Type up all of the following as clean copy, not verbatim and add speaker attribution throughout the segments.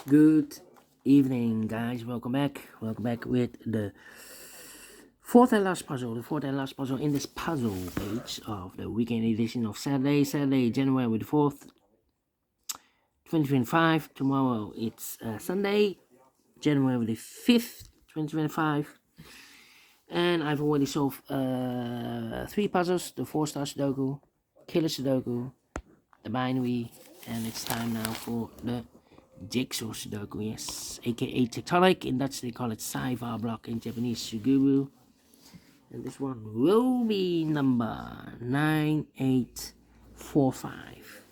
Speaker 1: Good evening, guys. Welcome back. Welcome back with the fourth and last puzzle. The fourth and last puzzle in this puzzle page of the weekend edition of Saturday, January the 4th, 2025. Tomorrow it's Sunday, January the 5th, 2025. And I've already solved 3 puzzles: the 4-star Sudoku, Killer Sudoku, the binary, and it's time now for the JigsawSudoku, yes, aka Tectonic. In Dutch they call it sci-fi block, in Japanese Suguru. And this one will be number 9845.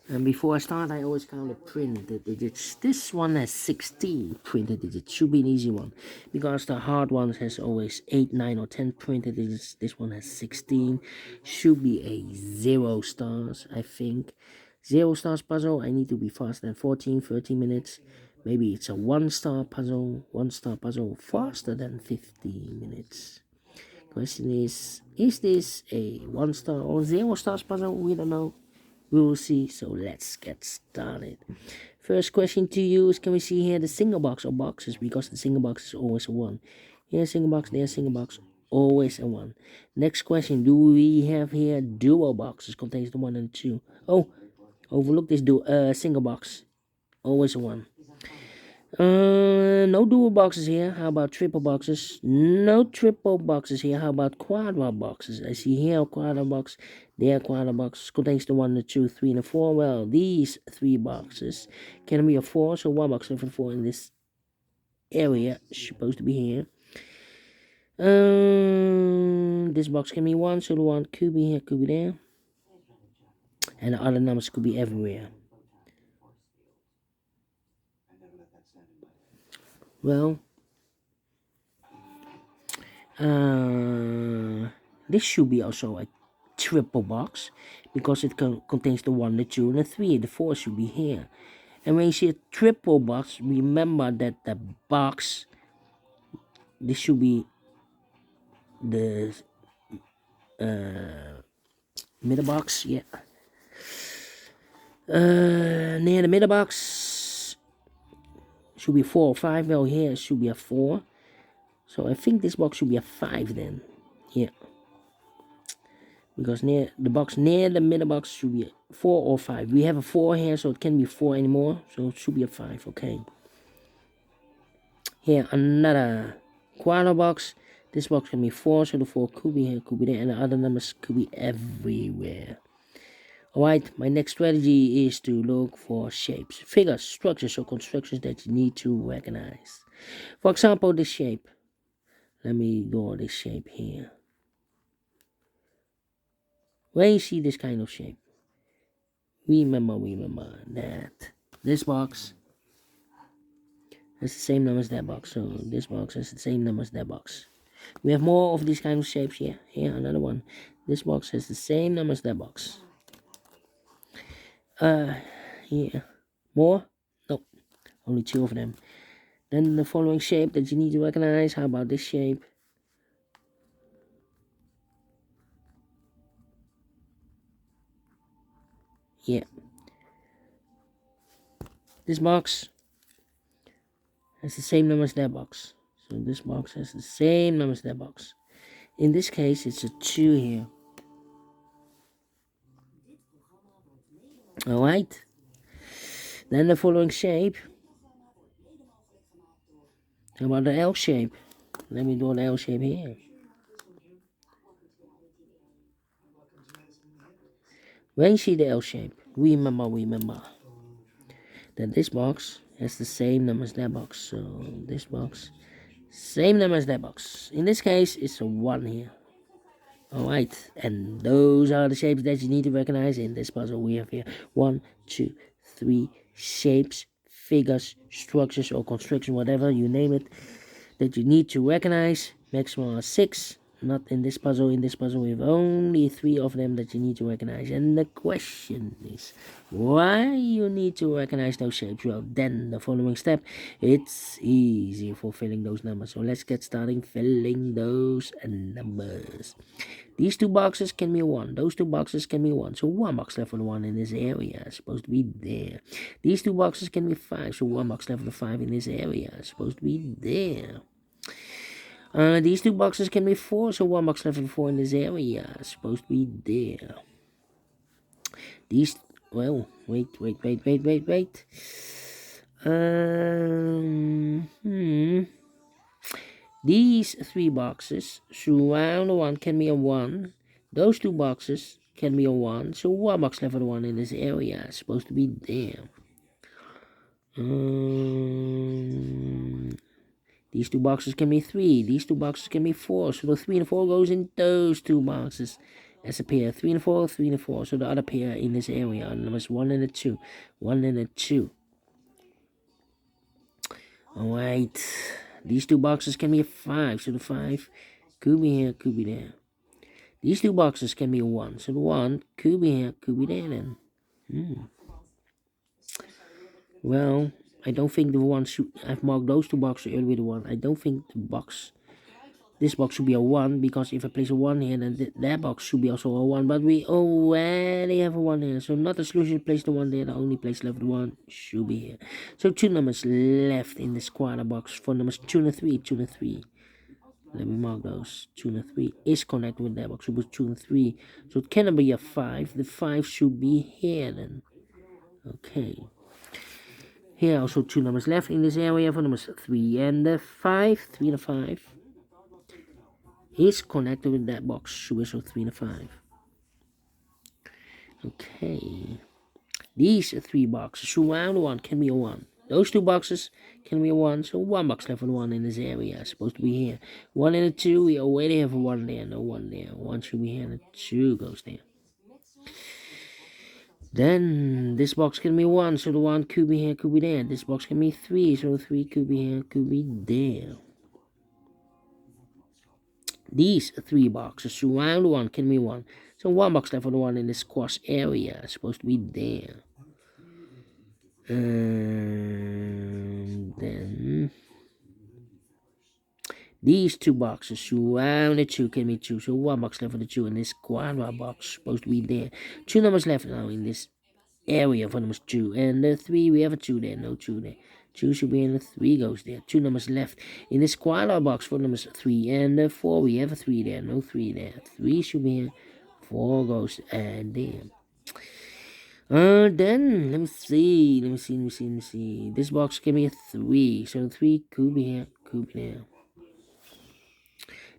Speaker 1: And before I start, I always count the printed digits. This one has 16 printed digits. Should be an easy one, because the hard ones has always 8, 9, or 10 printed digits. This one has 16. Should be a 0 stars, I think. 0 stars puzzle, I need to be faster than 13 minutes. Maybe it's a 1-star puzzle. 1-star puzzle faster than 15 minutes. Question is this a 1-star or 0 stars puzzle? We don't know. We will see, so let's get started. First question to you is, can we see here the single box or boxes? Because the single box is always a 1. Here's single box, there's single box, always a 1. Next question, do we have here dual boxes? Contains the 1 and the 2. Oh, overlook this single box, always a 1. No dual boxes here. How about triple boxes? No triple boxes here. How about quadra boxes? I see here a quadra box, there a quadra box. Contains the 1, the 2, 3, and the 4. Well, these 3 boxes can be a 4, so 1 box for 4 in this area is supposed to be here. This box can be 1, so the 1 could be here, could be there, and the other numbers could be everywhere. Well, this should be also a triple box, because it contains the 1, the 2, and the 3. The 4 should be here. And when you see a triple box, remember that the box, this should be the middle box, yeah. Near the middle box should be 4 or 5. Well, here it should be a 4. So I think this box should be a 5 then. Yeah. Because near the box, near the middle box should be a 4 or 5. We have a 4 here, so it can't be 4 anymore. So it should be a 5, okay. Here, another quadra box. This box can be 4, so the 4 could be here, could be there, and the other numbers could be everywhere. Alright, my next strategy is to look for shapes, figures, structures, or constructions that you need to recognize. For example, this shape. Let me draw this shape here. When you see this kind of shape, remember that this box has the same number as that box. So this box has the same number as that box. We have more of these kind of shapes here. Here, another one. This box has the same number as that box. Yeah. More? Nope. Only 2 of them. Then the following shape that you need to recognize. How about this shape? Yeah. This box has the same number as that box. So this box has the same number as that box. In this case, it's a 2 here. Alright. Then the following shape. How about the L shape? Let me draw the L shape here. When you see the L shape, remember that this box has the same number as that box. So this box, same number as that box. In this case, it's a 1 here. Alright, and those are the shapes that you need to recognize in this puzzle. We have here 1, 2, 3 shapes, figures, structures, or construction, whatever you name it, that you need to recognize. Maximum 6. not in this puzzle. In this puzzle, we have only 3 of them that you need to recognize. And the question is, why you need to recognize those shapes? Well, then the following step, it's easy for filling those numbers. So let's get started filling those numbers. These 2 boxes can be 1. Those 2 boxes can be 1. So 1 box left for the 1 in this area is supposed to be there. These 2 boxes can be 5. So 1 box left for the 5 in this area is supposed to be there. These 2 boxes can be 4. So 1 box left for the 4 in this area is supposed to be there. These, well, wait. These 3 boxes surround the 1 can be a 1. Those 2 boxes can be a 1. So 1 box left for the 1 in this area is supposed to be there. These 2 boxes can be 3. These 2 boxes can be 4. So the 3 and 4 goes in those 2 boxes as a pair. 3 and 4, 3 and 4. So the other pair in this area are numbers 1 and a 2. 1 and a 2. Alright. These 2 boxes can be a 5. So the 5 could be here, could be there. These 2 boxes can be a 1. So the 1 could be here, could be there then. Well, I don't think the 1 should... I've marked those 2 boxes earlier with a 1. I don't think this box should be a 1, because if I place a 1 here, then that box should be also a 1. But we already have a 1 here. So not the solution to place the 1 there. The only place left the 1 should be here. So 2 numbers left in this quarter box for numbers 2 and 3. 2 and 3. Let me mark those. 2 and 3 is connected with that box. So it was 2 and 3. So it cannot be a 5. The 5 should be here then. Okay. Here also 2 numbers left in this area for numbers 3 and 5. 3 and 5 is connected with that box. So also 3 and 5. Okay. These 3 boxes surround 1 can be a 1. Those 2 boxes can be a 1. So 1 box left for 1 in this area is supposed to be here. 1 and a 2. We already have a 1 there. No 1 there. 1 should be here and a 2 goes there. Then this box can be 1, so the 1 could be here, could be there. This box can be 3, so the 3 could be here, could be there. These 3 boxes surround 1 can be 1. So 1 box left for the 1 in this cross area is supposed to be there. And then these 2 boxes surround the 2 can be 2. So 1 box left for the 2 in this quadra box supposed to be there. 2 numbers left now in this area for numbers 2 and the 3. We have a 2 there, no 2 there. 2 should be in the 3 goes there. 2 numbers left in this quadra box for numbers 3 and the 4. We have a 3 there, no 3 there. 3 should be here. 4 goes there. Then let me see. This box can be a 3, so the 3 could be here, could be there.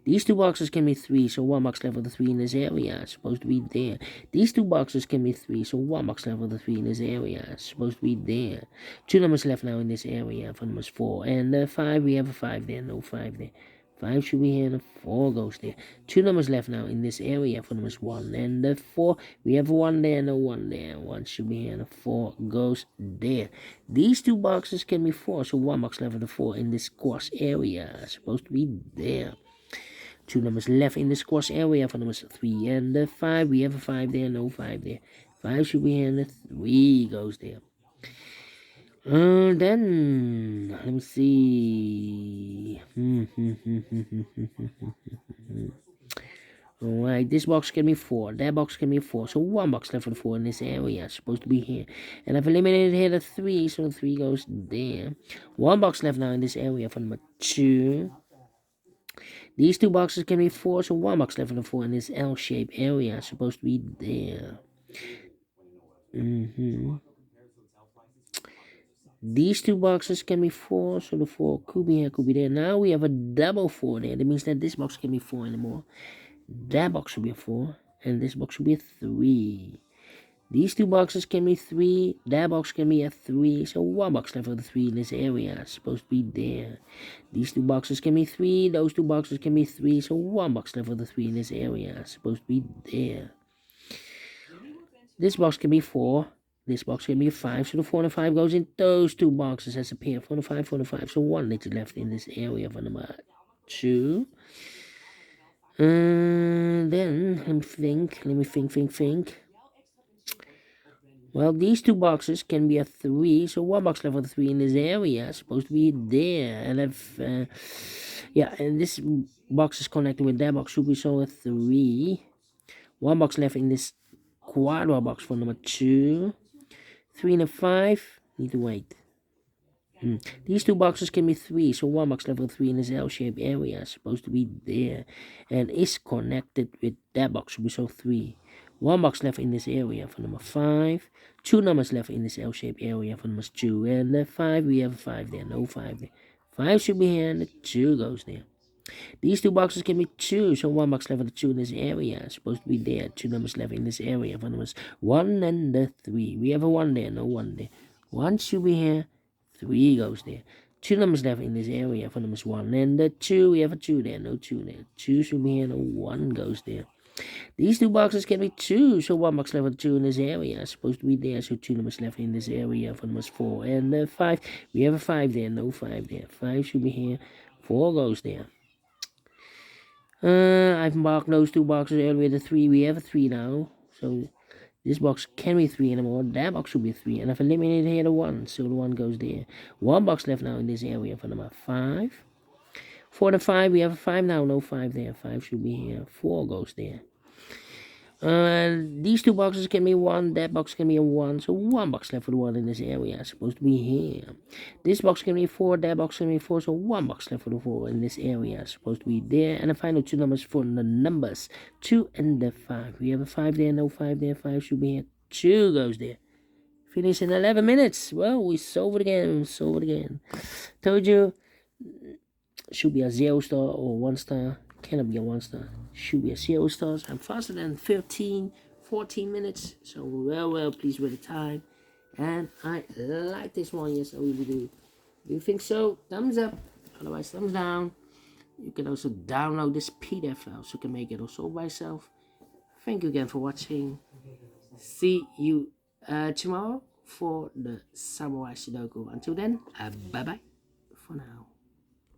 Speaker 1: These 2 boxes can be 3, so 1 box left for the 3 in this area is supposed to be there. These 2 boxes can be 3, so 1 box left for the 3 in this area is supposed to be there. 2 numbers left now in this area for numbers 4 and 5. We have a 5 there, no 5 there. 5 should be here and a 4 goes there. 2 numbers left now in this area for numbers 1 and 4. We have a 1 there, no 1 there. 1 should be here and a 4 goes there. These 2 boxes can be 4, so 1 box left for the 4 in this cross area is supposed to be there. 2 numbers left in this cross area for numbers 3 and 5. We have a 5 there, no 5 there. 5 should be here and a 3 goes there. Then let me see. Alright, this box can be 4. That box can be 4. So 1 box left for the 4 in this area. It's supposed to be here. And I've eliminated here the 3, so the 3 goes there. 1 box left now in this area for number 2. These 2 boxes can be 4, so 1 box left for the 4 in this L-shaped area. It's supposed to be there. These 2 boxes can be 4, so the 4 could be here, could be there. Now we have a double 4 there. That means that this box can be 4 anymore. That box should be a 4, and this box should be a 3. These 2 boxes can be 3. That box can be a 3. So 1 box left for the 3 in this area. It's supposed to be there. These 2 boxes can be 3. Those 2 boxes can be 3. So 1 box left for the 3 in this area. It's supposed to be there. This box can be 4. This box can be 5. So the 4 and 5 goes in those 2 boxes as a pair. 4 and 5, 4 and 5. So 1 little left in this area for number 2. Then let me think. Well, these two boxes can be a 3, so one box left for the 3 in this area is supposed to be there, and if yeah, and this box is connected with that box, should be so a 3. One box left in this quadra box for number 2. 3 and a 5 need to wait. These two boxes can be 3, so one box level 3 in this L-shaped area is supposed to be there and is connected with that box, so 3. One box left in this area for number 5. 2 numbers left in this L-shaped area for numbers 2. And the 5, we have a 5 there, no 5 there. 5 should be here and the 2 goes there. These two boxes can be 2, so one box left for the 2 in this area is supposed to be there. 2 numbers left in this area for numbers 1 and the 3. We have a 1 there, no 1 there. 1 should be here. 3 goes there. 2 numbers left in this area for numbers 1 and the 2. We have a 2 there, no 2 there. 2 should be here, no 1 goes there. These two boxes can be 2, so one box left for the 2 in this area is supposed to be there, so 2 numbers left in this area for numbers 4 and the 5. We have a 5 there, no 5 there. 5 should be here, 4 goes there. I've marked those two boxes earlier, the 3. We have a 3 now, so this box can be 3 anymore. That box should be 3. And I've eliminated here the 1. So the 1 goes there. One box left now in this area for number 5. For the 5, we have a 5 now. No 5 there. 5 should be here. 4 goes there. These two boxes can be 1. That box can be a 1. So one box left for the 1 in this area is supposed to be here. This box can be 4. That box can be 4. So one box left for the 4 in this area is supposed to be there. And the final 2 numbers for the numbers 2 and the 5. We have a 5 there. No 5 there. 5 should be here. 2 goes there. Finish in 11 minutes. Well, we solved it again. Told you, should be a 0 star or 1 star. Cannot be a 1 star. Should be a 0 stars. I'm faster than 14 minutes. So well pleased with the time. And I like this one, yes I really do. If you think so, thumbs up. Otherwise, thumbs down. You can also download this PDF file so you can make it also by yourself. Thank you again for watching. See you tomorrow for the Samurai Sudoku. Until then, bye bye for now.